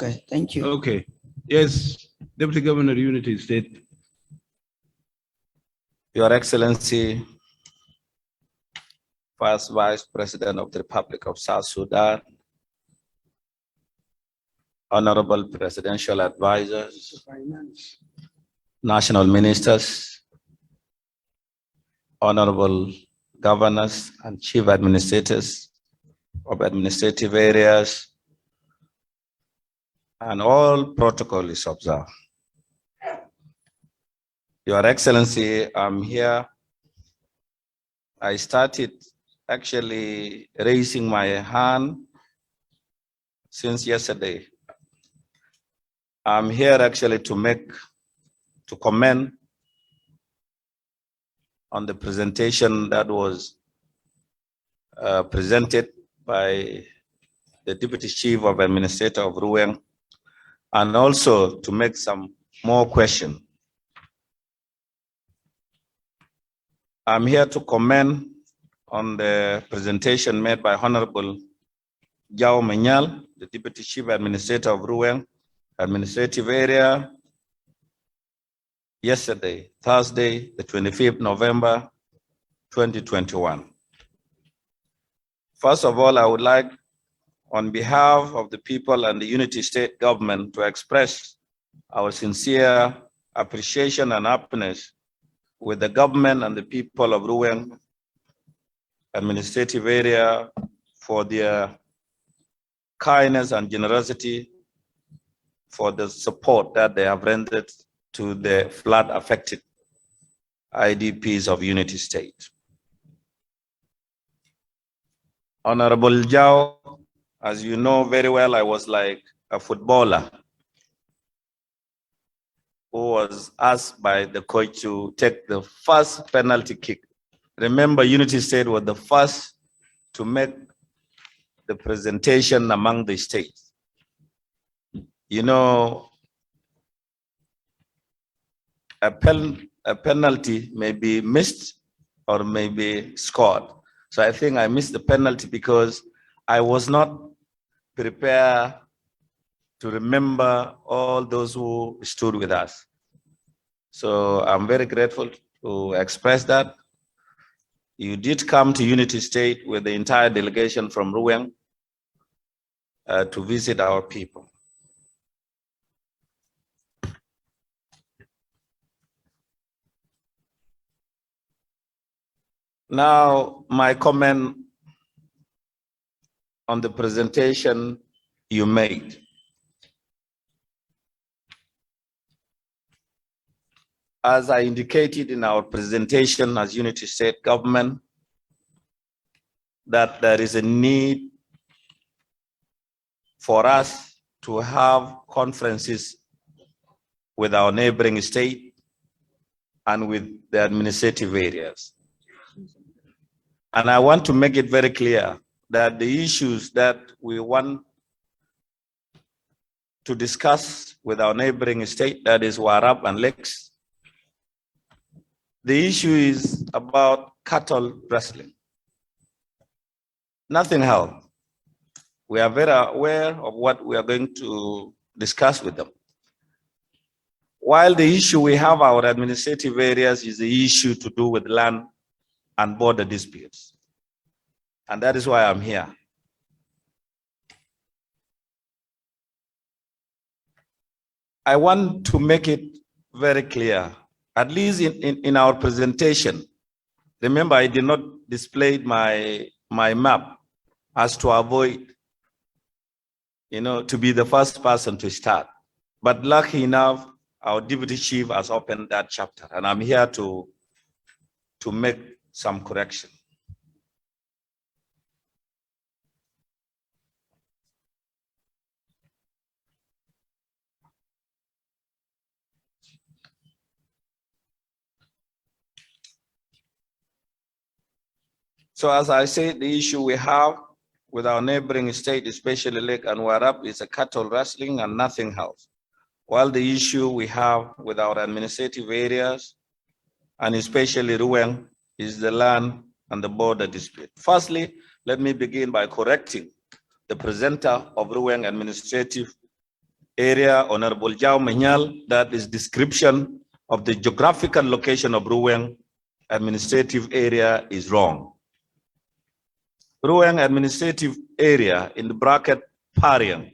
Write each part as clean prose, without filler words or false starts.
Okay, thank you. Okay. Yes, Deputy Governor, Unity State. Your Excellency, First Vice President of the Republic of South Sudan, Honorable Presidential Advisors, National Ministers, Honorable Governors and Chief Administrators of administrative areas, and all protocol is observed. Your Excellency, I'm here. I started actually raising my hand since yesterday. I'm here actually to comment on the presentation that was presented by the Deputy Chief of Administrator of Ruweng, and also to make some more questions. I'm here to comment on the presentation made by Honorable Minyiel, the Deputy Chief Administrator of Ruweng Administrative Area, yesterday, Thursday, the 25th November, 2021. First of all, I would like, on behalf of the people and the Unity State Government, to express our sincere appreciation and happiness with the government and the people of Ruweng Administrative Area for their kindness and generosity, for the support that they have rendered to the flood-affected IDPs of Unity State. Honorable Jao, as you know very well, I was like a footballer who was asked by the coach to take the first penalty kick. Remember, Unity State was the first to make the presentation among the states. You know, a penalty may be missed or may be scored. So I think I missed the penalty because I was not prepared to remember all those who stood with us. So I'm very grateful to express that. You did come to Unity State with the entire delegation from Ruweng to visit our people. Now, my comment on the presentation you made. As I indicated in our presentation as Unity State Government, that there is a need for us to have conferences with our neighboring state and with the administrative areas. And I want to make it very clear that the issues that we want to discuss with our neighboring state, that is Warab and Lakes, the issue is about cattle rustling. Nothing else. We are very aware of what we are going to discuss with them. While the issue we have our administrative areas is the issue to do with land and border disputes. And that is why I'm here. I want to make it very clear, at least in our presentation. Remember, I did not display my map as to avoid, to be the first person to start. But lucky enough, our deputy chief has opened that chapter, and I'm here to make some correction. So as I said, the issue we have with our neighboring state, especially Lake and Warab, is a cattle rustling and nothing else. While the issue we have with our administrative areas, and especially Ruweng, is the land and the border dispute. Firstly, let me begin by correcting the presenter of Ruweng Administrative area, Honorable Jao Minyiel, that is description of the geographical location of Ruweng administrative area is wrong. Ruweng administrative area in the bracket Pariang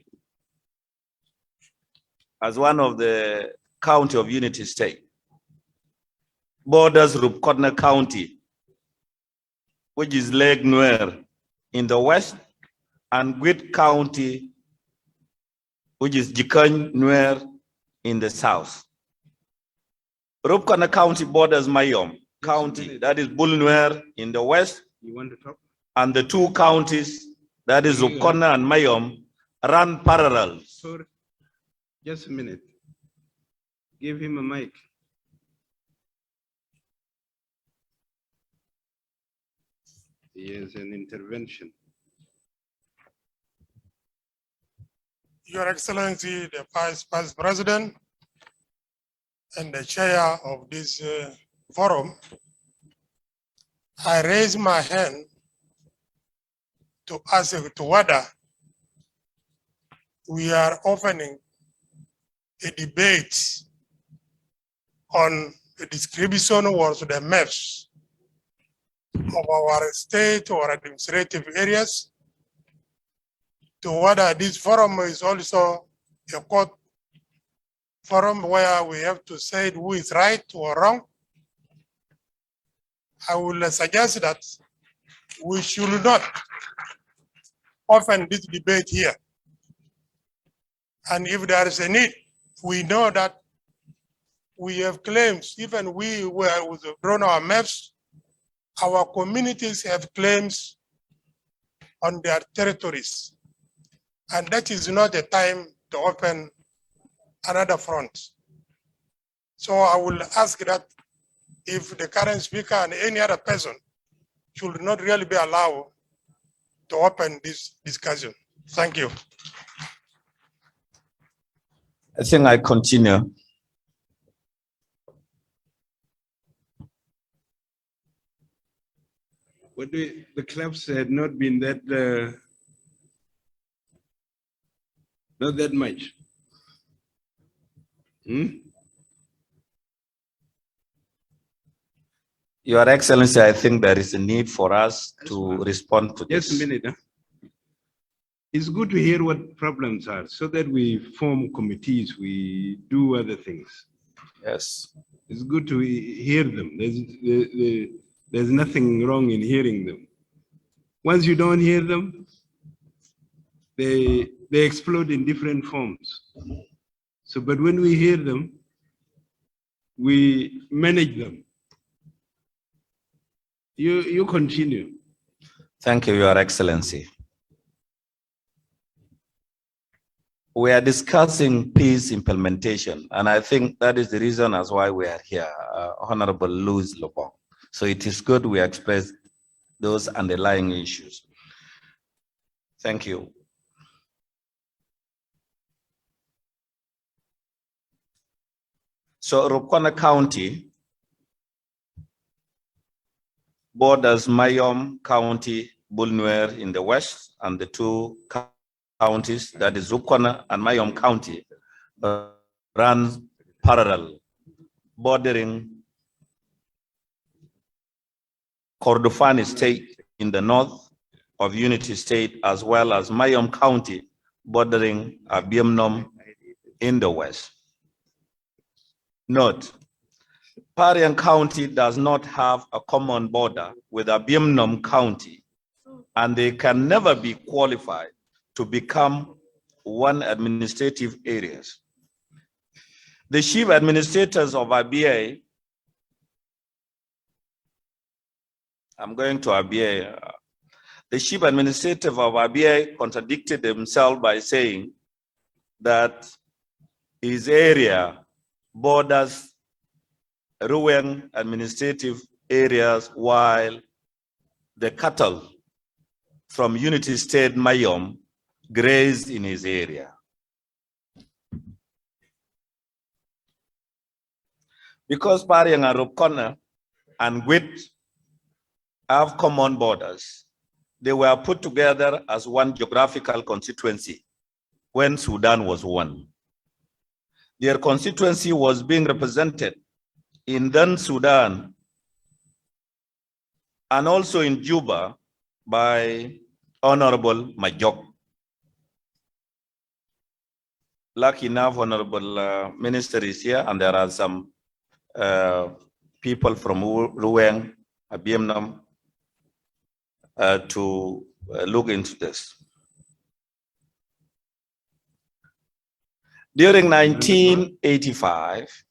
as one of the county of Unity State borders Rupkotna County, which is Lake Nuer in the west, and Gwit County, which is Jikany Nuer in the south. Rupkotna County borders Mayom County, that is Bul Nuer in the west. You want to talk? And the two counties, that is Rupkotna and Mayom, run parallel. Sorry, just a minute. Give him a mic. Here's an intervention. Your Excellency, the Vice President and the chair of this forum, I raise my hand to ask to whether we are opening a debate on the distribution or the maps of our state or administrative areas, to whether this forum is also a court forum where we have to say who is right or wrong. I will suggest that we should not open this debate here. And if there is a need, we know that we have claims, even we were drawn our maps, our communities have claims on their territories. And that is not a time to open another front. So I will ask that if the current speaker and any other person should not really be allowed to open this discussion. Thank you. I think I continue. What the clubs had not been that not that much. Your Excellency, I think there is a need for us to respond to this. Just a minute. Huh? It's good to hear what problems are so that we form committees, we do other things. Yes. It's good to hear them. There's nothing wrong in hearing them. Once you don't hear them, they explode in different forms. So, but when we hear them, we manage them. You continue. Thank you, Your Excellency. We are discussing peace implementation, and I think that is the reason as why we are here, Honorable Louis Lobong. So it is good we express those underlying issues. Thank you. So Rupkotna County borders Mayom County, Bul Nuer in the west, and the two counties, that is Rupkotna and Mayom County, runs parallel, bordering Kordofani State in the north of Unity State, as well as Mayom County, bordering Abiemnom in the west. Note, Pariang County does not have a common border with Abiemnom County, and they can never be qualified to become one administrative areas. The chief administrators of ABA, I'm going to ABA, the chief administrator of ABA contradicted himself by saying that his area borders Ruweng administrative areas, while the cattle from Unity State Mayom graze in his area. Because Pariang and Rupkotna and Gwit have common borders, they were put together as one geographical constituency when Sudan was one. their constituency was being represented in then Sudan and also in Juba by Honorable Majok. Lucky enough, Honorable Minister is here, and there are some people from Ruweng, Abiemnam, to look into this. During 1985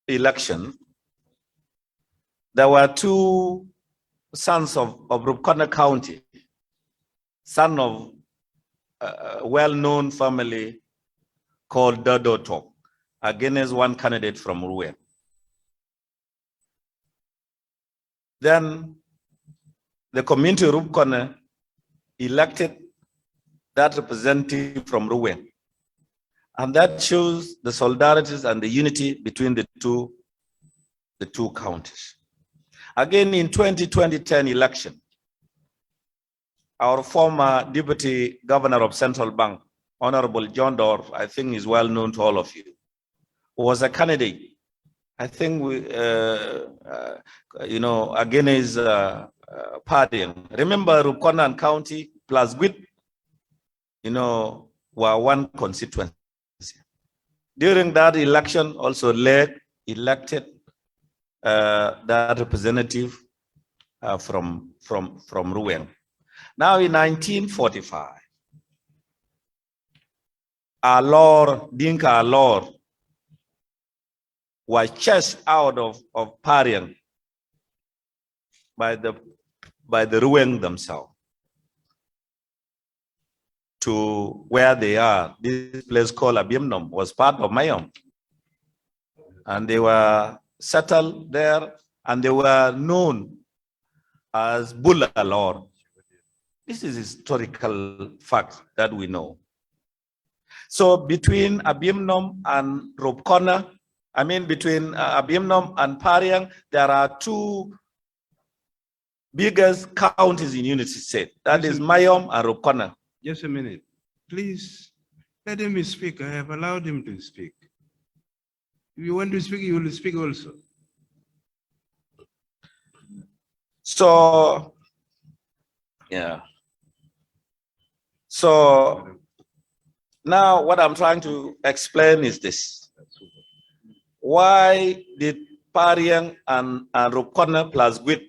election, there were two sons of Rupkana County, son of a well-known family called Dodo Tok, against one candidate from Ruweng. Then the community of Rupkana elected that representative from Ruweng. And that shows the solidarities and the unity between the two counties. Again, in 2010 election, our former Deputy Governor of Central Bank, Honorable John Dorf, I think is well known to all of you, was a candidate. I think against partying. Remember, Rupkana County plus Gwit, were one constituency. During that election, also elected that representative from Ruweng. Now in 1945, Dinka Alor was chased out of Pariang by the Ruweng themselves to where they are. This place called Abiemnom was part of Mayom. And they were settled there, and they were known as Bulalor. This is historical fact that we know. So between Abiemnom and Rupkana, between Abiemnom and Pariang, there are two biggest counties in Unity State. That is Mayom and Rupkana. Just a minute. Please, let him speak. I have allowed him to speak. If you want to speak, you will speak also. So, yeah. So, now what I'm trying to explain is this. Why did Pariang and Rupkana plus Gwit,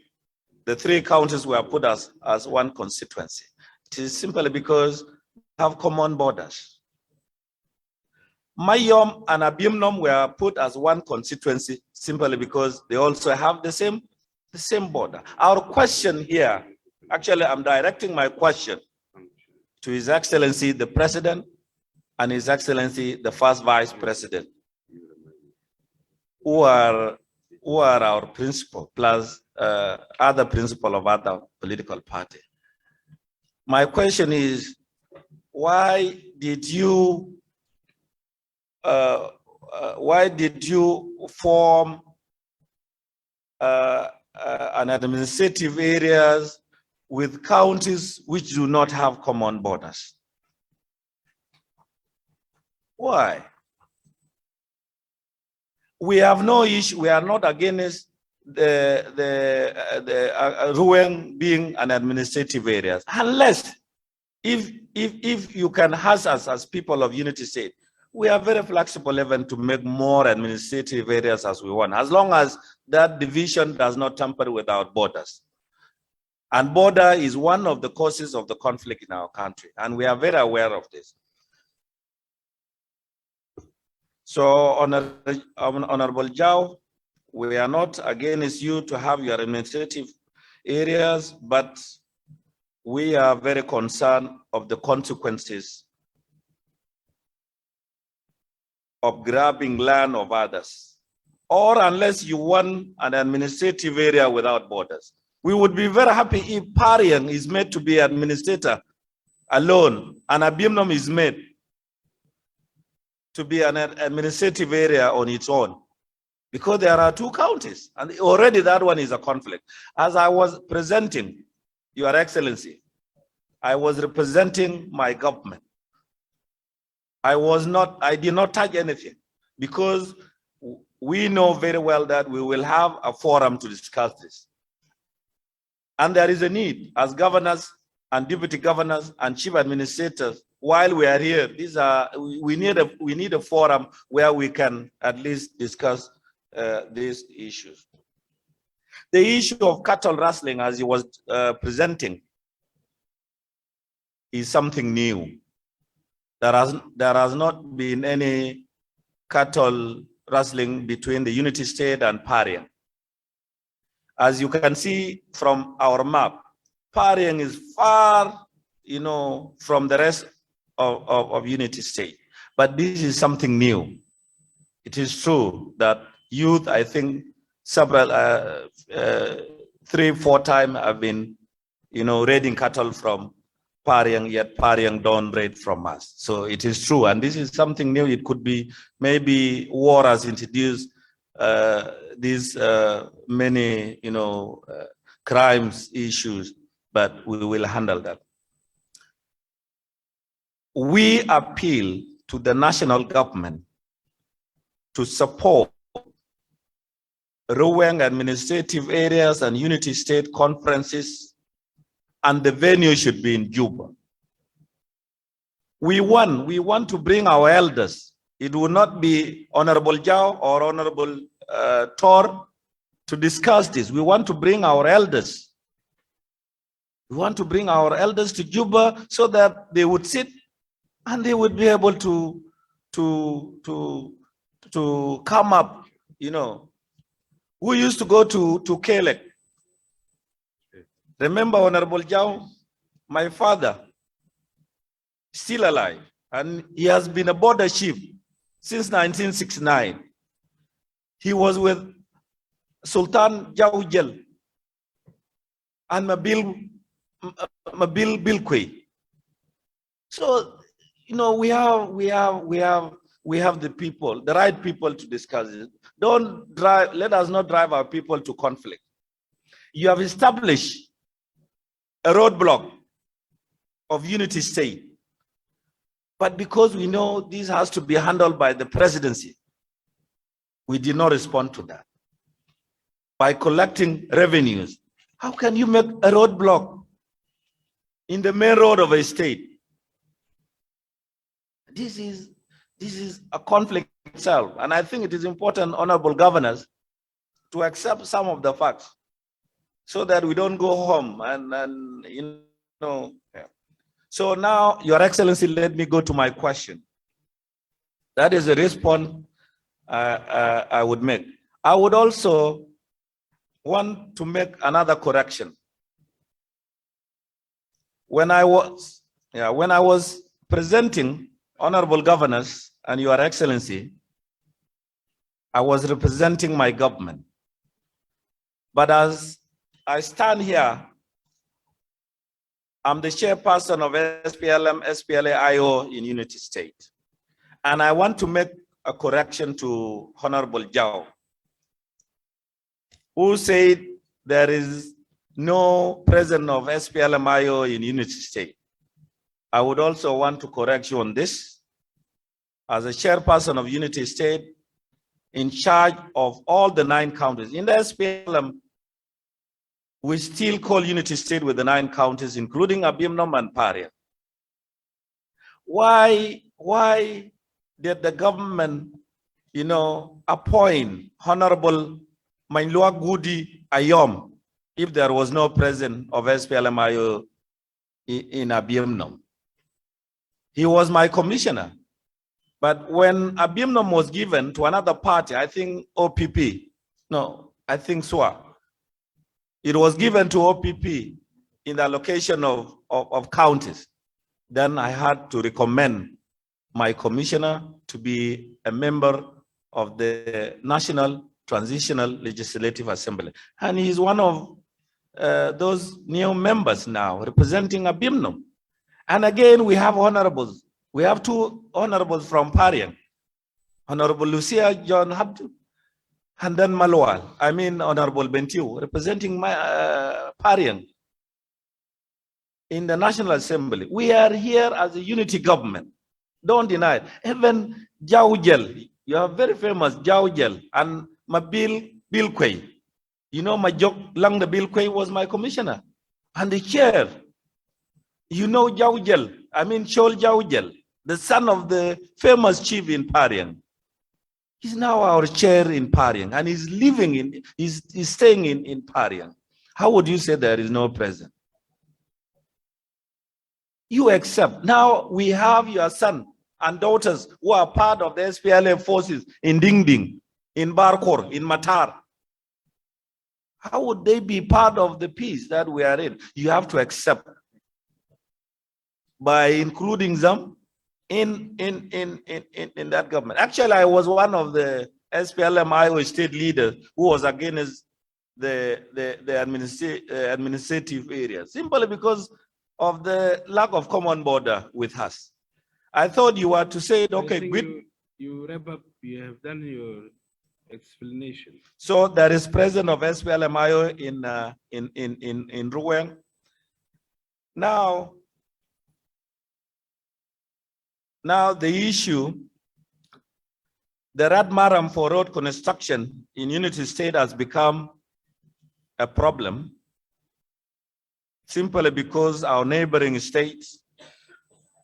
the three counties were put as one constituency? It is simply because they have common borders. Mayom and Abiemnom were put as one constituency simply because they also have the same border. Our question here, actually I'm directing my question to His Excellency the President and His Excellency the First Vice President, who are our principal, plus other principal of other political party. My question is, why did you form an administrative areas with counties which do not have common borders? Why? We have no issue. We are not against the Ruweng being an administrative area, unless if you can ask us as people of Unity State, we are very flexible even to make more administrative areas as we want, as long as that division does not tamper with our borders. And border is one of the causes of the conflict in our country, and we are very aware of this. So, Honorable Jao, we are not against you to have your administrative areas, but we are very concerned of the consequences of grabbing land of others, or unless you want an administrative area without borders. We would be very happy if Pariang is made to be administrator alone and Abiemnom is made to be an administrative area on its own, because there are two counties and already that one is a conflict. As I was presenting, Your Excellency, I was representing my government. I did not touch anything because we know very well that we will have a forum to discuss this. And there is a need as governors and deputy governors and chief administrators, while we are here, we need a forum where we can at least discuss these issues. The issue of cattle rustling, as he was presenting, is something new. There has not been any cattle rustling between the unity state and Pariang. As you can see from our map, Pariang is far, from the rest of unity state. But this is something new. It is true that youth, I think, several, 3-4 times have been, raiding cattle from Pariang, yet Pariang don't raid from us. So it is true, and this is something new. It could be maybe war has introduced these many, crimes issues, but we will handle that. We appeal to the national government to support Ruweng administrative areas and unity state conferences, and the venue should be in Juba. We want to bring our elders. It will not be Honorable Jao or Honorable Tor to discuss this. We want to bring our elders. We want to bring our elders to Juba so that they would sit and they would be able to come up, Who used to go to Kelek? Remember Honorable Jao, my father, still alive, and he has been a border chief since 1969. He was with Sultan Jao Jel and Mabil Bilkwe. So, we have the people, the right people to discuss it. Let us not drive our people to conflict. You have established a roadblock of unity state. But because we know this has to be handled by the presidency, we did not respond to that. By collecting revenues, how can you make a roadblock in the main road of a state? This is a conflict itself. And I think it is important, honorable governors, to accept some of the facts so that we don't go home and yeah. So now, Your Excellency, let me go to my question. That is a response I would make. I would also want to make another correction. When I was presenting honorable governors and Your Excellency, I was representing my government. But as I stand here, I'm the chairperson of SPLM, SPLA-IO in Unity State. And I want to make a correction to Honorable Jao, who said there is no president of SPLM-IO in Unity State. I would also want to correct you on this. As a chairperson of Unity State, in charge of all the 9 counties. In the SPLM, we still call Unity State with the 9 counties, including Abiemnom and Paria. Why did the government, appoint Honorable Mainlua Gudi Ayom if there was no president of SPLM-IO in Abiemnom? He was my commissioner. But when Abiemnom was given to another party, I think OPP, no, I think SWA, it was given to OPP in the allocation of counties. Then I had to recommend my commissioner to be a member of the National Transitional Legislative Assembly. And he's one of those new members now representing Abiemnom. And again, we have honorables. We have 2 honorables from Pariang, Honorable Lucia John Habdu, and then Malwal, Honorable Bentiu, representing my Pariang in the National Assembly. We are here as a unity government. Don't deny it. Even Jaujel, you are very famous, Jaujel, and Mabil Bilquay. You know, my joke, Lang the Bilquay was my commissioner. And the chair, you know Jaujel, I mean Chol Jaujel, the son of the famous chief in Pariang. He's now our chair in Pariang, and he's living in, he's staying in Pariang. How would you say there is no president? You accept. Now we have your son and daughters who are part of the SPLA forces in Dingding, in Barkor, in Matar. How would they be part of the peace that we are in? You have to accept by including them in that government. Actually, I was one of the SPLM Iowa state leaders who was against the administrative area, simply because of the lack of common border with us. I thought you were to say, okay, good. You wrap up, you have done your explanation. So there is president of SPLM Iowa in Ruang. Now the issue, the Radmaram for road construction in Unity State has become a problem simply because our neighboring states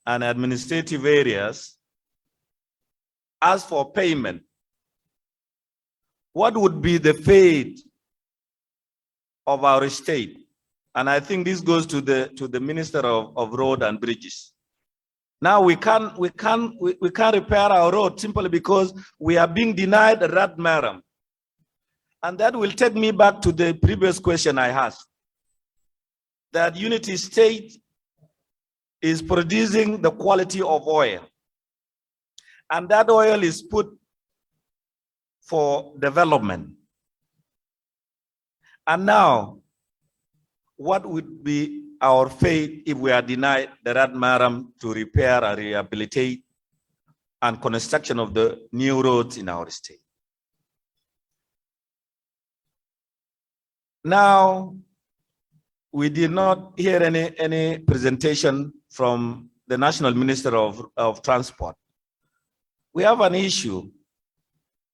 and administrative areas ask for payment. What would be the fate of our state? And I think this goes to the Minister of Road and Bridges. Now we can't repair our road simply because we are being denied the Radmaram. And that will take me back to the previous question I asked. That Unity State is producing the quality of oil. And that oil is put for development. And now, what would be our fate if we are denied the Radmaram to repair and rehabilitate and construction of the new roads in our state? Now, we did not hear any presentation from the National Minister of Transport. We have an issue.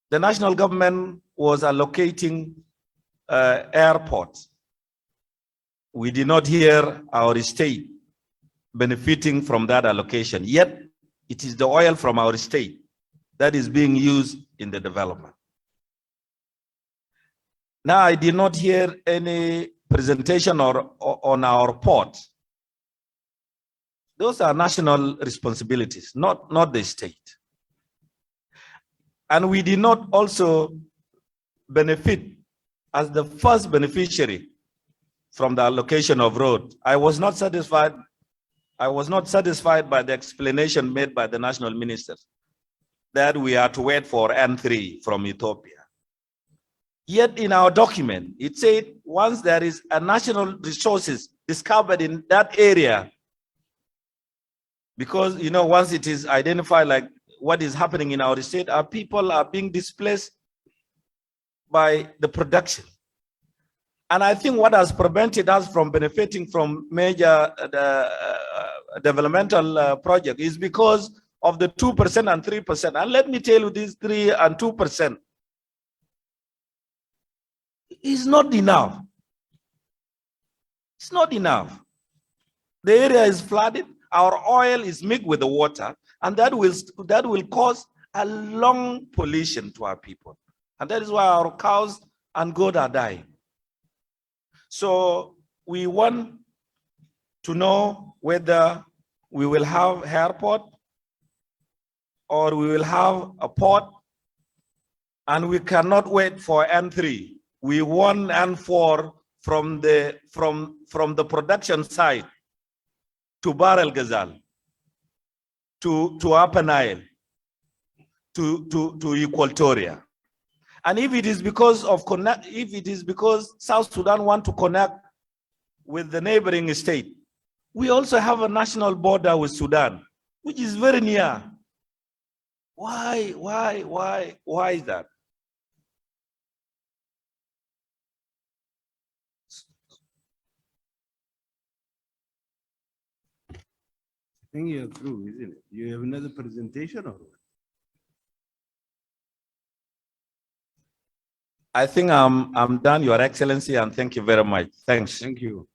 The national government was allocating airports. We did not hear our state benefiting from that allocation, yet it is the oil from our state that is being used in the development. Now, I did not hear any presentation on our ports. Those are national responsibilities, not the state. And we did not also benefit as the first beneficiary from the allocation of road. I was not satisfied by the explanation made by the national ministers that we are to wait for N3 from Ethiopia. Yet in our document, it said once there is a national resources discovered in that area, because once it is identified like what is happening in our state, our people are being displaced by the production. And I think what has prevented us from benefiting from major developmental project is because of the 2% and 3%. And let me tell you, these 3 and 2% is not enough. It's not enough. The area is flooded. Our oil is mixed with the water, and that will cause a long pollution to our people. And that is why our cows and goats are dying. So we want to know whether we will have airport or we will have a port, and we cannot wait for N3. We want N4 from the production side to Bahr el Ghazal, to Upper Nile, to Equatoria. And if it is because South Sudan want to connect with the neighboring state, we also have a national border with Sudan, which is very near. Why is that? think you're through, isn't it? You have another presentation or what? I think I'm done, Your Excellency, and thank you very much. Thanks. Thank you.